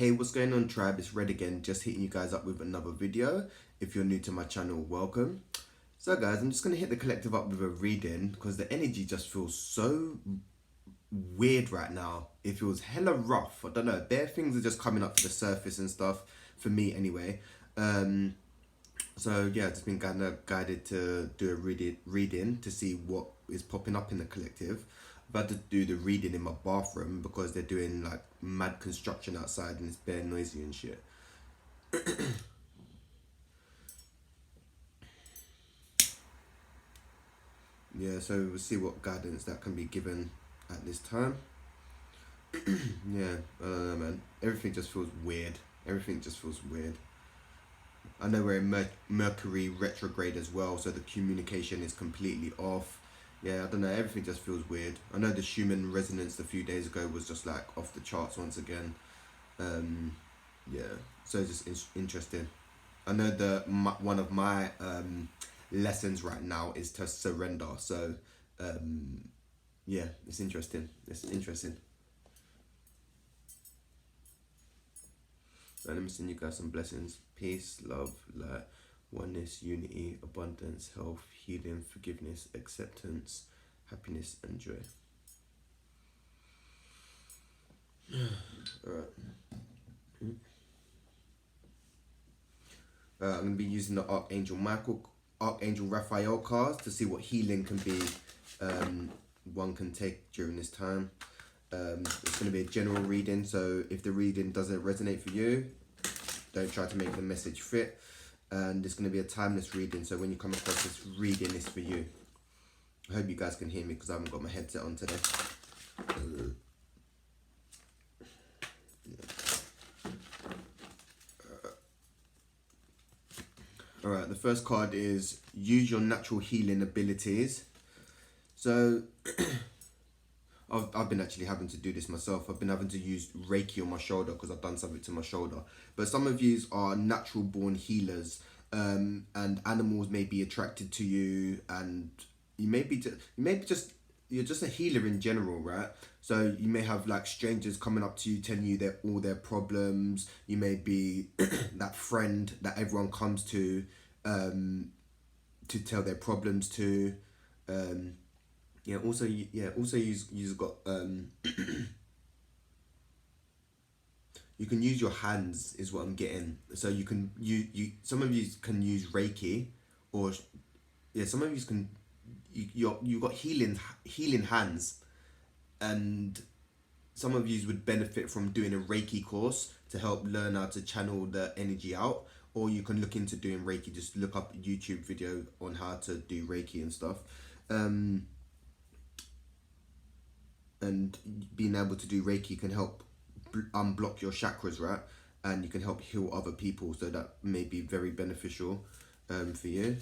Hey, what's going on, tribe? It's Red again, just hitting you guys up with another video. If you're new to my channel, welcome. So guys, I'm just going to hit the collective up with a reading because the energy just feels so weird right now. It feels hella rough. I don't know, bare things are just coming up to the surface and stuff, for me anyway. So yeah, I've just been kind of guided to do a reading to see what is popping up in the collective. I've had to do the reading in my bathroom because they're doing like mad construction outside and it's bare noisy and shit. Yeah, so we'll see what guidance that can be given at this time. Yeah, I don't know, man. Everything just feels weird. Everything just feels weird. I know we're in Mercury retrograde as well, so the communication is completely off. Yeah, I don't know, everything just feels weird. I know the Schumann resonance a few days ago was just like off the charts once again. Yeah, so it's just interesting. I know one of my lessons right now is to surrender. So yeah, it's interesting. It's interesting. Right, let me send you guys some blessings. Peace, love, light, oneness, unity, abundance, health, healing, forgiveness, acceptance, happiness, and joy. Alright. I'm going to be using the Archangel Raphael cards to see what healing can be one can take during this time. It's going to be a general reading, so if the reading doesn't resonate for you, don't try to make the message fit. And it's going to be a timeless reading, so when you come across this reading, it's for you. I hope you guys can hear me because I haven't got my headset on today. Alright, the first card is use your natural healing abilities. So I've been actually having to do this myself. I've been having to use Reiki on my shoulder because I've done something to my shoulder. But some of you are natural born healers, and animals may be attracted to you, and you're just a healer in general, right? So you may have like strangers coming up to you telling you all their problems. You may be that friend that everyone comes to tell their problems to. Also you've got you can use your hands is what I'm getting. So you can some of you can use Reiki, or some of you can you've got healing hands, and some of you would benefit from doing a Reiki course to help learn how to channel the energy out, or you can look into doing Reiki. Just look up a YouTube video on how to do Reiki and stuff. And being able to do Reiki can help unblock your chakras, right? And you can help heal other people, so that may be very beneficial for you.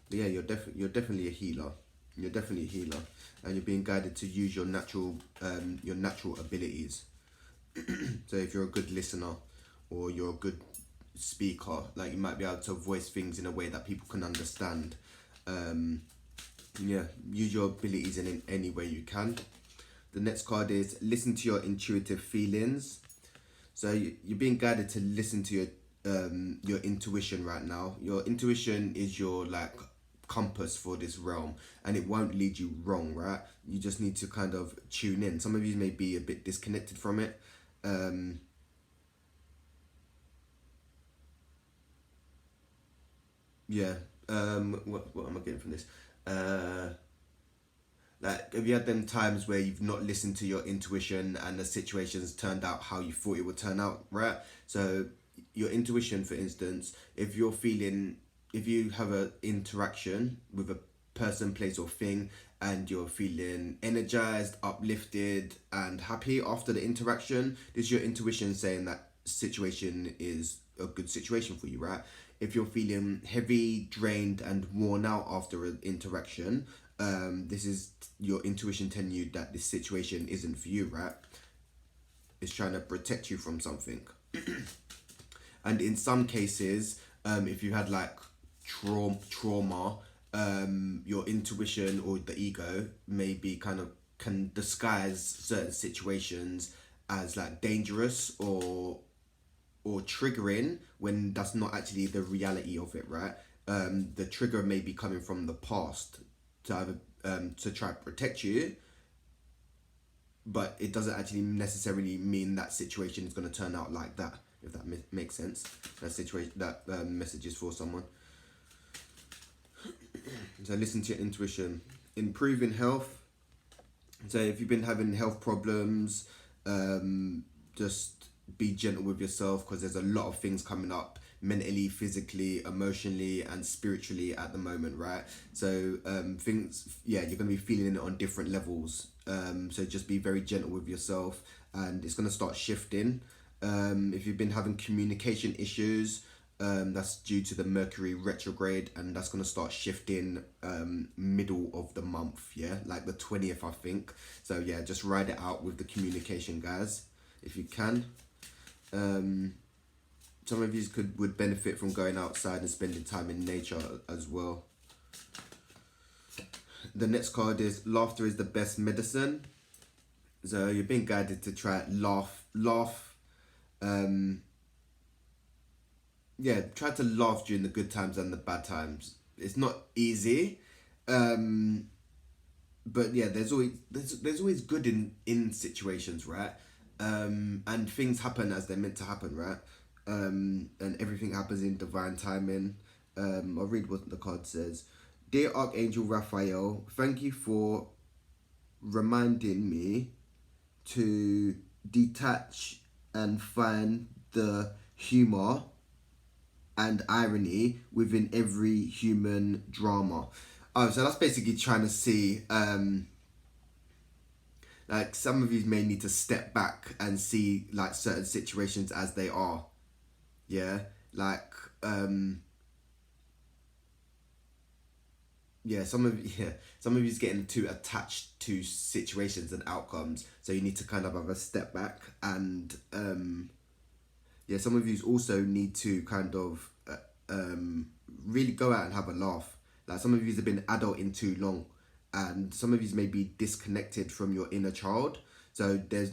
But yeah, you're definitely a healer. You're definitely a healer, and you're being guided to use your natural abilities. So if you're a good listener, or you're a good speaker, like you might be able to voice things in a way that people can understand. Yeah, use your abilities in any way you can. The next card is listen to your intuitive feelings. So you're being guided to listen to your intuition right now. Your intuition is your like compass for this realm, and it won't lead you wrong, right? You just need to kind of tune in. Some of you may be a bit disconnected from it. What am I getting from this? Like, have you had them times where you've not listened to your intuition and the situation's turned out how you thought it would turn out, right? So your intuition, for instance, if you have an interaction with a person, place or thing, and you're feeling energized, uplifted and happy after the interaction, this is your intuition saying that situation is a good situation for you, right? If you're feeling heavy, drained and worn out after an interaction, this is your intuition telling you that this situation isn't for you, right? It's trying to protect you from something. And in some cases, if you had like trauma, your intuition or the ego maybe can disguise certain situations as like dangerous or or triggering when that's not actually the reality of it, right? The trigger may be coming from the past to either to try to protect you, but it doesn't actually necessarily mean that situation is going to turn out like that, if that makes sense. That situation, that message is for someone. So listen to your intuition. Improving health. So if you've been having health problems, just be gentle with yourself, because there's a lot of things coming up mentally, physically, emotionally, and spiritually at the moment, right? So things, yeah, you're going to be feeling it on different levels. So just be very gentle with yourself, and it's going to start shifting. If you've been having communication issues, that's due to the Mercury retrograde, and that's going to start shifting middle of the month, yeah, like the 20th, I think. So yeah, just ride it out with the communication, guys, if you can. Some of you would benefit from going outside and spending time in nature as well. The next card is laughter is the best medicine. So you're being guided to try laugh. Yeah, try to laugh during the good times and the bad times. It's not easy, but yeah, there's always good in situations, right? And things happen as they're meant to happen, right? And everything happens in divine timing. I'll read what the card says. Dear Archangel Raphael, thank you for reminding me to detach and find the humor and irony within every human drama. Oh, so that's basically trying to see, like, some of you may need to step back and see like certain situations as they are. Yeah, like some of you's getting too attached to situations and outcomes, so you need to kind of have a step back, and some of you also need to kind of really go out and have a laugh. Like, some of you have been adulting too long, and some of you may be disconnected from your inner child. So there's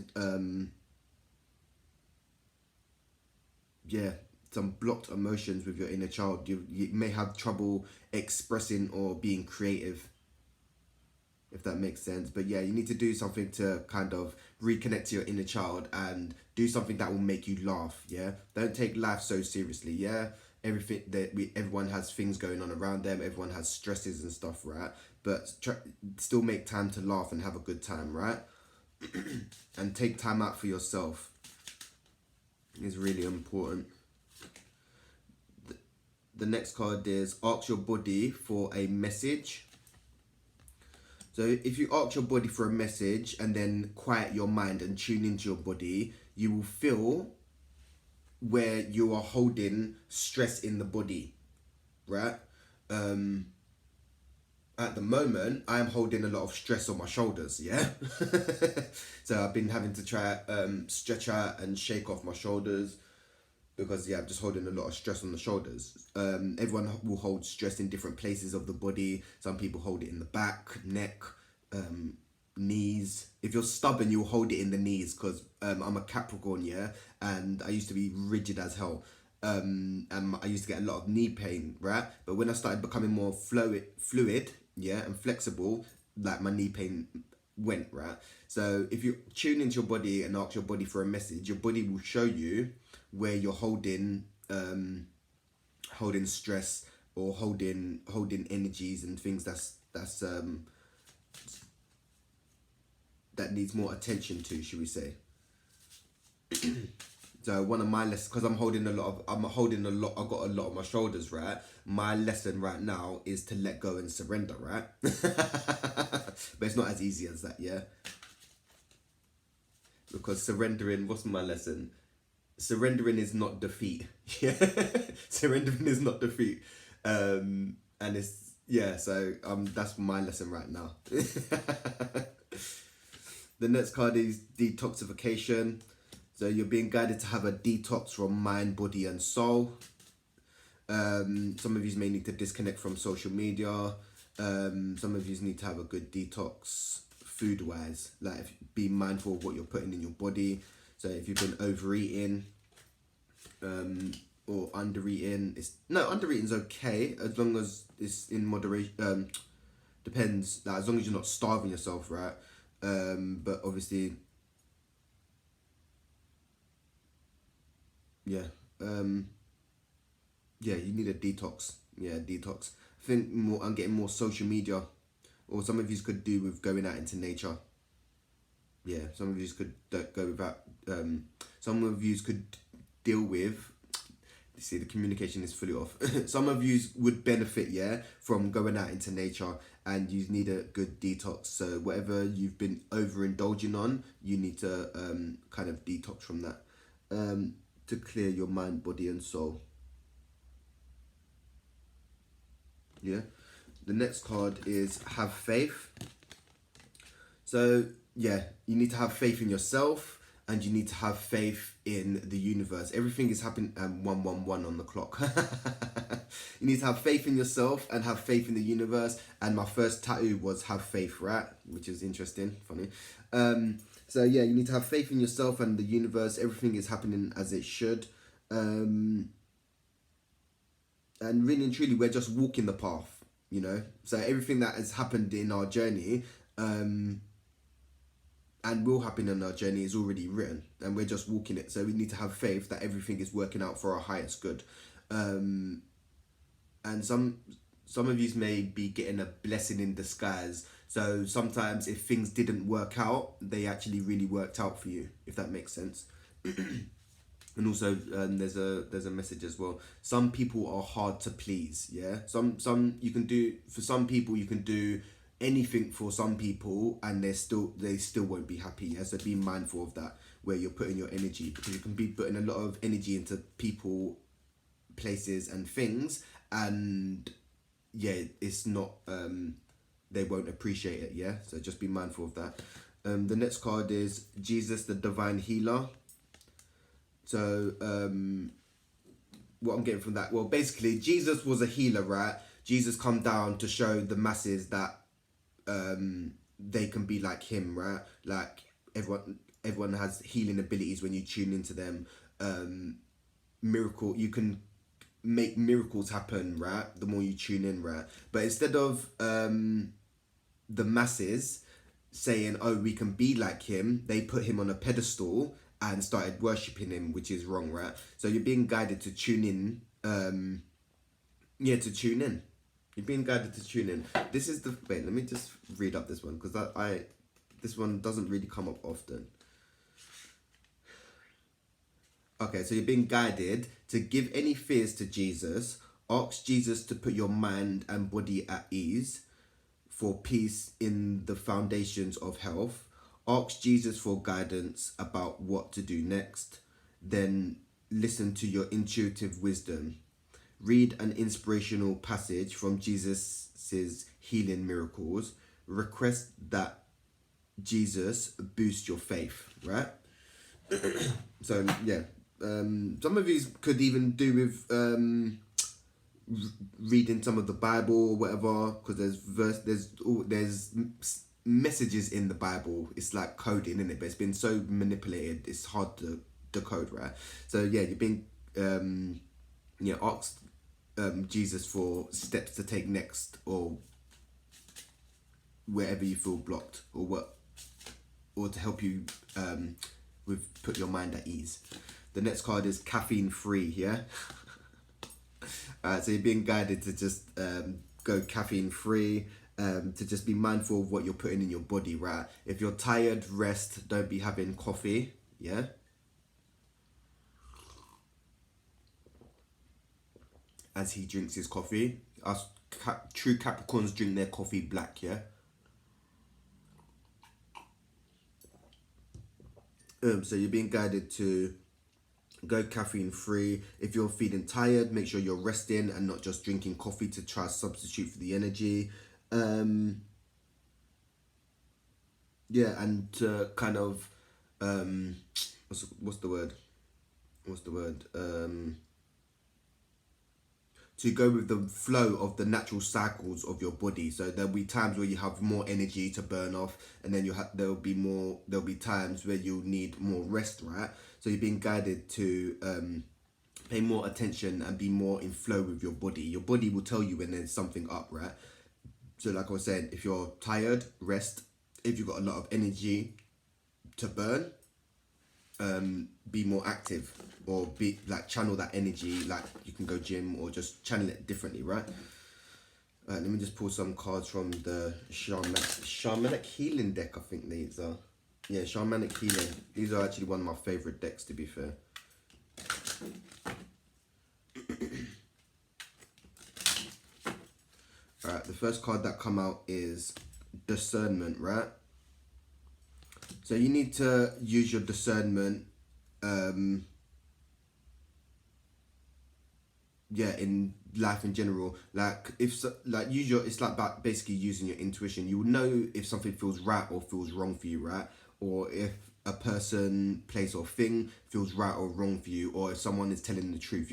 some blocked emotions with your inner child. You may have trouble expressing or being creative, if that makes sense. But yeah, you need to do something to kind of reconnect to your inner child and do something that will make you laugh. Yeah, don't take life so seriously. Yeah, everyone has things going on around them, everyone has stresses and stuff, right? But still make time to laugh and have a good time, right? And take time out for yourself is really important. The next card is ask your body for a message. So if you ask your body for a message and then quiet your mind and tune into your body, you will feel where you are holding stress in the body, right? At the moment, I am holding a lot of stress on my shoulders, yeah? So I've been having to try stretch out and shake off my shoulders, because I'm just holding a lot of stress on the shoulders. Everyone will hold stress in different places of the body. Some people hold it in the back, neck, knees. If you're stubborn, you'll hold it in the knees, because I'm a Capricorn, yeah, and I used to be rigid as hell. And I used to get a lot of knee pain, right? But when I started becoming more fluid, yeah, and flexible, like, my knee pain went, right? So if you tune into your body and ask your body for a message, your body will show you where you're holding stress or holding energies and things that needs more attention to, should we say. So one of my lessons, because I've got a lot on my shoulders, right? My lesson right now is to let go and surrender, right? But it's not as easy as that, yeah? Because surrendering, what's my lesson? Surrendering is not defeat. Yeah, surrendering is not defeat. And it's, so that's my lesson right now. The next card is detoxification. So you're being guided to have a detox from mind, body, and soul. Some of you may need to disconnect from social media. Some of you need to have a good detox food-wise. Like, be mindful of what you're putting in your body. So if you've been overeating, or under eating. Under eating's okay as long as it's in moderation. Depends. Like, as long as you're not starving yourself, right? But obviously, yeah. Yeah, you need a detox. Yeah, detox. I think more. I'm getting more social media, or some of you could do with going out into nature. Yeah, some of you could go without. Some of you could deal with. See, the communication is fully off. Some of you would benefit, yeah, from going out into nature, and you need a good detox. So whatever you've been overindulging on, you need to kind of detox from that, to clear your mind, body, and soul. Yeah. The next card is have faith. So yeah, you need to have faith in yourself, and you need to have faith in the universe. Everything is happening 111 on the clock. You need to have faith in yourself and have faith in the universe. And my first tattoo was have faith, right? Which is interesting, funny. So yeah, you need to have faith in yourself and the universe. Everything is happening as it should. And really and truly, we're just walking the path, you know. So everything that has happened in our journey, and will happen in our journey, is already written, and we're just walking it. So we need to have faith that everything is working out for our highest good. And some of you may be getting a blessing in disguise. So sometimes if things didn't work out, they actually really worked out for you, if that makes sense. And also, there's a message as well. Some people are hard to please. Yeah. Some you can do for some people. You can do anything for some people, and they still won't be happy. Yeah. So be mindful of that, where you're putting your energy, because you can be putting a lot of energy into people, places, and things, and yeah, it's not. They won't appreciate it. Yeah. So just be mindful of that. The next card is Jesus, the divine healer. So, what I'm getting from that, well, basically, Jesus was a healer, right? Jesus come down to show the masses that they can be like him, right? Like, everyone has healing abilities when you tune into them. You can make miracles happen, right? The more you tune in, right? But instead of the masses saying, oh, we can be like him, they put him on a pedestal and started worshipping him, which is wrong, right? So you're being guided to tune in. To tune in. You're being guided to tune in. This is the... Wait, let me just read up this one, because this one doesn't really come up often. Okay, so you're being guided to give any fears to Jesus. Ask Jesus to put your mind and body at ease for peace in the foundations of health. Ask Jesus for guidance about what to do next. Then listen to your intuitive wisdom. Read an inspirational passage from Jesus' healing miracles. Request that Jesus boost your faith, right? So, yeah. Some of you could even do with reading some of the Bible or whatever, because there's messages in the Bible. It's like coding, isn't it? But it's been so manipulated, it's hard to decode, right? So yeah, you're being ask Jesus for steps to take next, or wherever you feel blocked, or to help you with put your mind at ease. The next card is caffeine free. Yeah. So you're being guided to just go caffeine free. To just be mindful of what you're putting in your body, right? If you're tired, rest. Don't be having coffee. Yeah. As he drinks his coffee. Us true Capricorns drink their coffee black. Yeah. So you're being guided to go caffeine free. If you're feeling tired, make sure you're resting and not just drinking coffee to try to substitute for the energy. And to kind of what's the word? To go with the flow of the natural cycles of your body. So there'll be times where you have more energy to burn off, and then there'll be times where you'll need more rest, right? So you're being guided to pay more attention and be more in flow with your body. Your body will tell you when there's something up, right? So like I was saying, if you're tired, rest. If you've got a lot of energy to burn, be more active, or be like channel that energy. Like you can go gym or just channel it differently, right? Let me just pull some cards from the Shamanic Healing deck. I think these are, yeah, Shamanic Healing. These are actually one of my favorite decks, to be fair. Alright, the first card that come out is discernment, right? So you need to use your discernment, in life in general. Like use your, it's like about basically using your intuition. You will know if something feels right or feels wrong for you, right? Or if a person, place, or thing feels right or wrong for you, or if someone is telling the truth.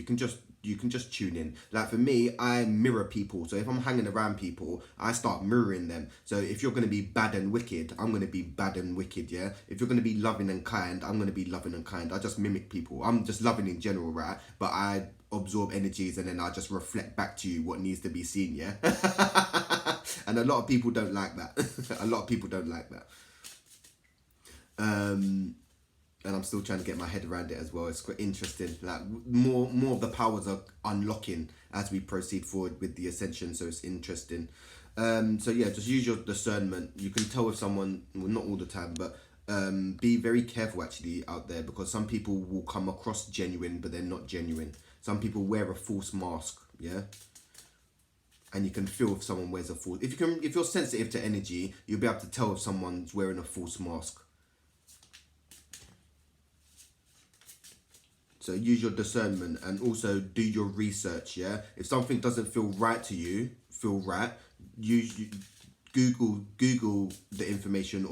You can just tune in. Like for me, I mirror people. So if I'm hanging around people, I start mirroring them. So if you're going to be bad and wicked, I'm going to be bad and wicked, yeah? If you're going to be loving and kind, I'm going to be loving and kind. I just mimic people. I'm just loving in general, right? But I absorb energies and then I just reflect back to you what needs to be seen, yeah? And a lot of people don't like that. A lot of people don't like that. And I'm still trying to get my head around it as well. It's quite interesting. Like more of the powers are unlocking as we proceed forward with the ascension. So it's interesting. So yeah, just use your discernment. You can tell if someone, well, not all the time, but be very careful actually out there, because some people will come across genuine, but they're not genuine. Some people wear a false mask. Yeah. And you can feel if someone wears a false. If you're sensitive to energy, you'll be able to tell if someone's wearing a false mask. So use your discernment and also do your research, yeah? If something doesn't feel right to you, Google the information,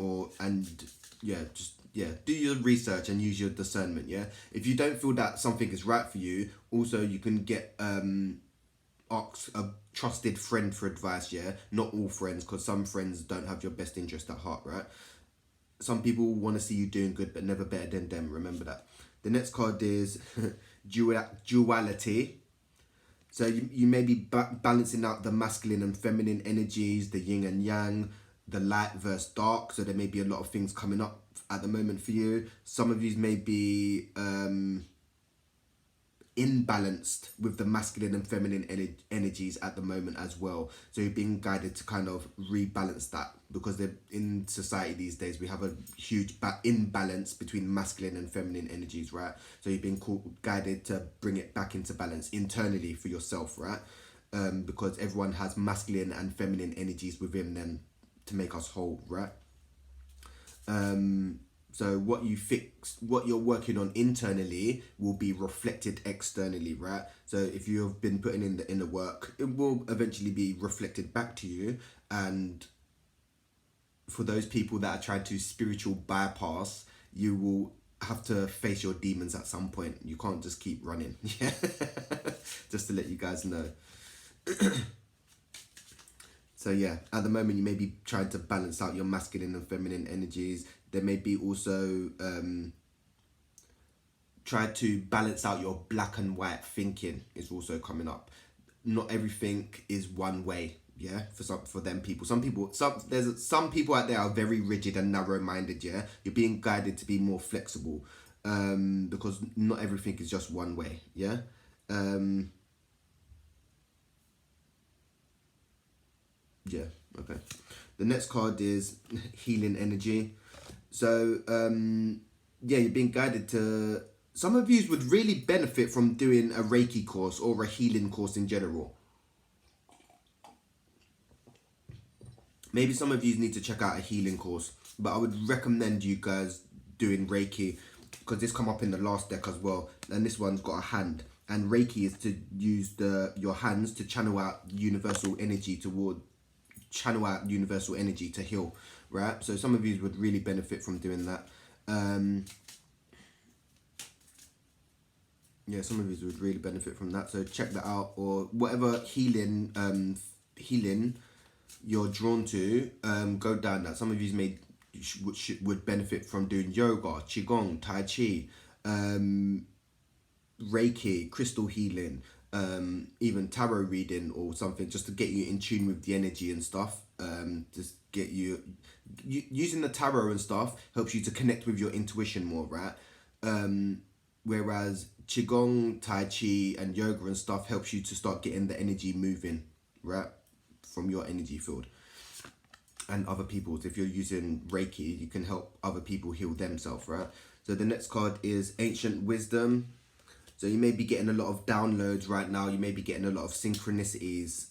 do your research and use your discernment, yeah? If you don't feel that something is right for you, also you can get ask a trusted friend for advice, yeah? Not all friends, because some friends don't have your best interest at heart, right? Some people want to see you doing good, but never better than them. Remember that. The next card is duality. So you may be balancing out the masculine and feminine energies, the yin and yang, the light versus dark. So there may be a lot of things coming up at the moment for you. Some of you may be imbalanced with the masculine and feminine energies at the moment as well. So you're being guided to kind of rebalance that, because in society these days we have a huge imbalance between masculine and feminine energies, right? So you're being guided to bring it back into balance internally for yourself, right? Because everyone has masculine and feminine energies within them to make us whole, right? So what you're working on internally will be reflected externally, right? So if you have been putting in the inner work, it will eventually be reflected back to you. And for those people that are trying to spiritual bypass, you will have to face your demons at some point. You can't just keep running. Yeah. Just to let you guys know. So yeah, at the moment you may be trying to balance out your masculine and feminine energies. There may be also try to balance out your black and white thinking is also coming up. Not everything is one way, yeah, for some people there's some people out there are very rigid and narrow-minded, yeah. You're being guided to be more flexible, because not everything is just one way, yeah. Yeah, okay. The next card is healing energy. So, you're being guided to... Some of you would really benefit from doing a Reiki course or a healing course in general. Maybe some of you need to check out a healing course, but I would recommend you guys doing Reiki, because this come up in the last deck as well, and this one's got a hand. And Reiki is to use your hands to channel out universal energy to heal, right? So some of you would really benefit from doing that. Some of you would really benefit from that. So check that out, or whatever healing you're drawn to, go down that. Some of you would benefit from doing yoga, qigong, tai chi, Reiki, crystal healing, even tarot reading or something, just to get you in tune with the energy and stuff. Just get using the tarot and stuff helps you to connect with your intuition more, right? Whereas qigong, tai chi, and yoga and stuff helps you to start getting the energy moving, right, from your energy field and other people's. If you're using Reiki, you can help other people heal themselves, right? So the next card is Ancient Wisdom. So you may be getting a lot of downloads right now. You may be getting a lot of synchronicities.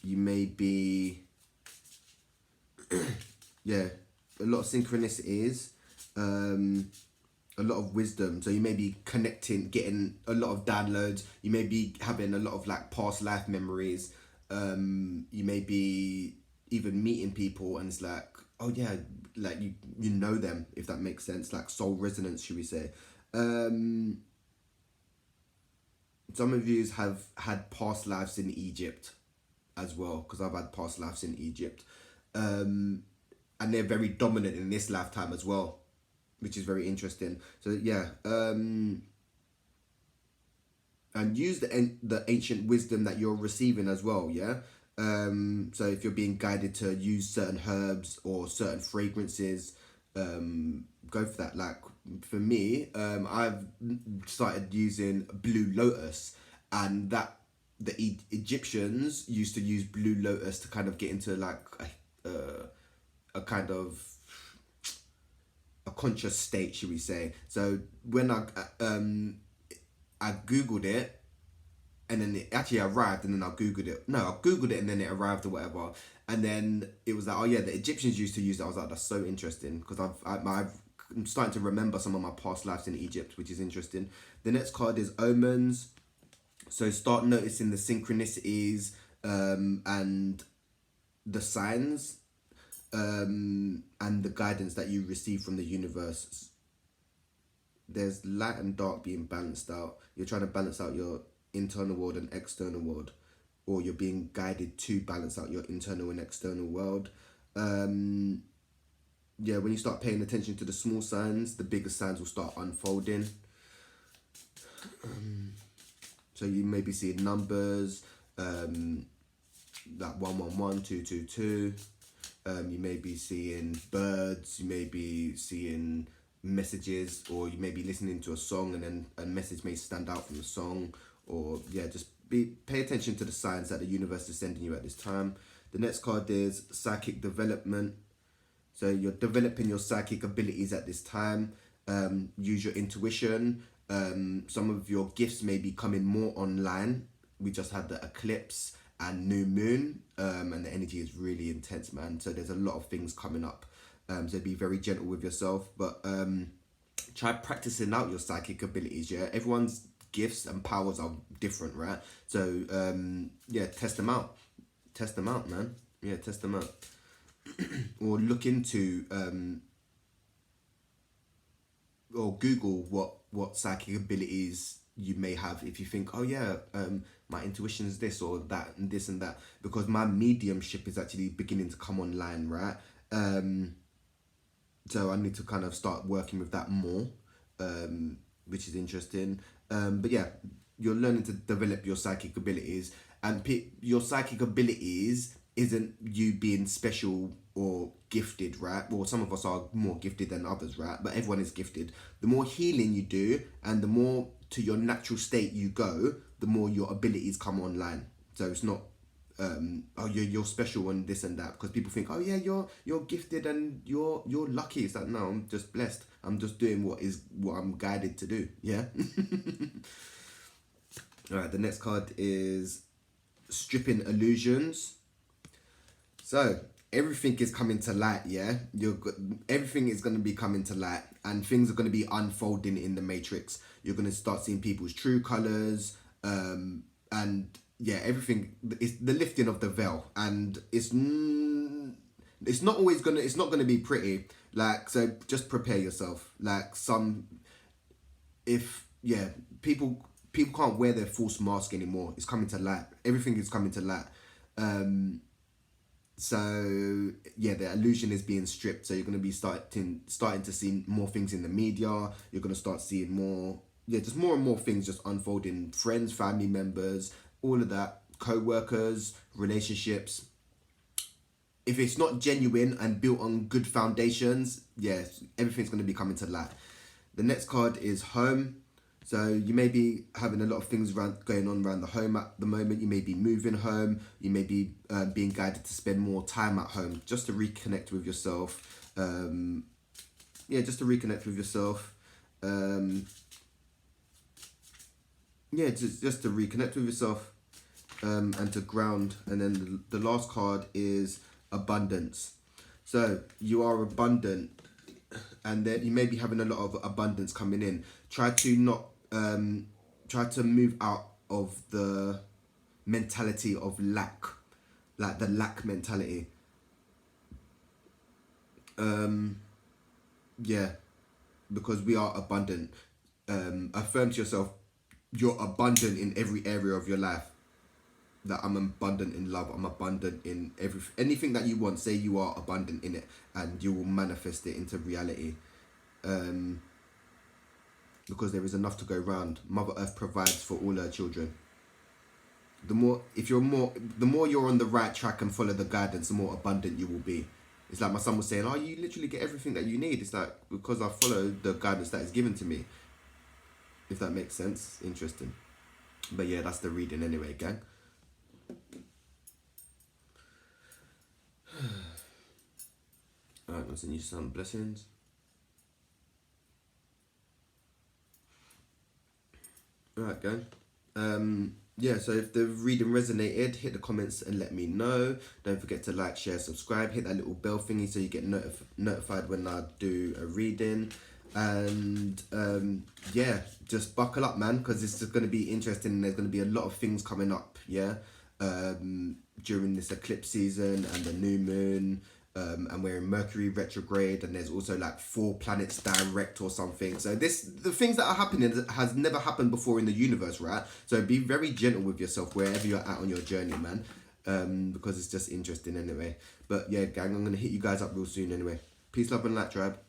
You may be, yeah, a lot of synchronicities. A lot of wisdom. So you may be connecting, getting a lot of downloads. You may be having a lot of like past life memories. You may be even meeting people and it's like, oh yeah, like you know them, if that makes sense, like soul resonance, should we say. Some of you have had past lives in Egypt as well, because I've had past lives in Egypt. And they're very dominant in this lifetime as well, which is very interesting. So yeah, and use the ancient wisdom that you're receiving as well, yeah? So if you're being guided to use certain herbs or certain fragrances, go for that. Like for me, I've started using blue lotus, and that the Egyptians used to use blue lotus to kind of get into like a kind of a conscious state, should we say. So when I googled it, and then it actually arrived, and then I googled it. No, I googled it and then it arrived or whatever. And then it was like, oh yeah, the Egyptians used to use it. I was like, that's so interesting, because I'm starting to remember some of my past lives in Egypt, which is interesting. The next card is Omens. So start noticing the synchronicities and the signs and the guidance that you receive from the universe. There's light and dark being balanced out. You're trying to balance out your internal world and external world, or you're being guided to balance out your internal and external world. When you start paying attention to the small signs, the bigger signs will start unfolding. So you may be seeing numbers, like 111, 222. You may be seeing birds, you may be seeing messages, or you may be listening to a song and then a message may stand out from the song. Or just pay attention to the signs that the universe is sending you at this time. The next card is Psychic Development. So you're developing your psychic abilities at this time. Use your intuition. Some of your gifts may be coming more online. We just had the eclipse and new moon, and the energy is really intense, man. So there's a lot of things coming up. So be very gentle with yourself, but try practicing out your psychic abilities. Yeah, everyone's gifts and powers are different, right? So test them out, man. Test them out. Or look into or Google what psychic abilities you may have, if you think, oh yeah, my intuition is this or that and this and that, because my mediumship is actually beginning to come online, right? So I need to kind of start working with that more, which is interesting. But yeah, you're learning to develop your psychic abilities, and your psychic abilities isn't you being special or gifted, right? Well, some of us are more gifted than others, right? But everyone is gifted. The more healing you do and the more to your natural state you go, the more your abilities come online. So it's not you're special and this and that, because people think, oh yeah, you're gifted and you're lucky. It's like, no, I'm just blessed. I'm just doing what I'm guided to do. Yeah. All right, the next card is Stripping Illusions. So everything is coming to light, yeah? Everything is going to be coming to light, and things are going to be unfolding in the matrix. You're going to start seeing people's true colors, and yeah, everything is the lifting of the veil, and it's not going to be pretty. Like, so just prepare yourself. Like people can't wear their false mask anymore. It's coming to light. Everything is coming to light. So yeah, the illusion is being stripped. So you're going to be starting to see more things in the media. You're going to start seeing more yeah, just more and more things just unfolding. Friends, family members, all of that, co-workers, relationships. If it's not genuine and built on good foundations, yes, everything's going to be coming to light. The next card is home. So you may be having a lot of things going on around the home at the moment. You may be moving home. You may be being guided to spend more time at home just to reconnect with yourself. Just to reconnect with yourself. Just to reconnect with yourself and to ground. And then the last card is abundance. So you are abundant, and then you may be having a lot of abundance coming in. Try to move out of the mentality of lack, like the lack mentality. Because we are abundant. Affirm to yourself, you're abundant in every area of your life. That I'm abundant in love, I'm abundant in anything that you want. Say you are abundant in it, and you will manifest it into reality. Because there is enough to go round. Mother Earth provides for all her children. The more you're on the right track and follow the guidance, the more abundant you will be. It's like my son was saying, oh, you literally get everything that you need. It's like, because I follow the guidance that is given to me. If that makes sense. Interesting. But yeah, that's the reading anyway, gang. Alright, I'll send you some blessings. Alright, gang. So if the reading resonated, hit the comments and let me know. Don't forget to like, share, subscribe. Hit that little bell thingy so you get notified when I do a reading. And just buckle up, man, because it's just going to be interesting. There's going to be a lot of things coming up, during this eclipse season and the new moon. And we're in Mercury retrograde, and there's also like 4 planets direct or something. So the things that are happening has never happened before in the universe, right? So be very gentle with yourself wherever you're at on your journey, man. Because it's just interesting anyway. But yeah, gang, I'm gonna hit you guys up real soon anyway. Peace, love, and light, tribe.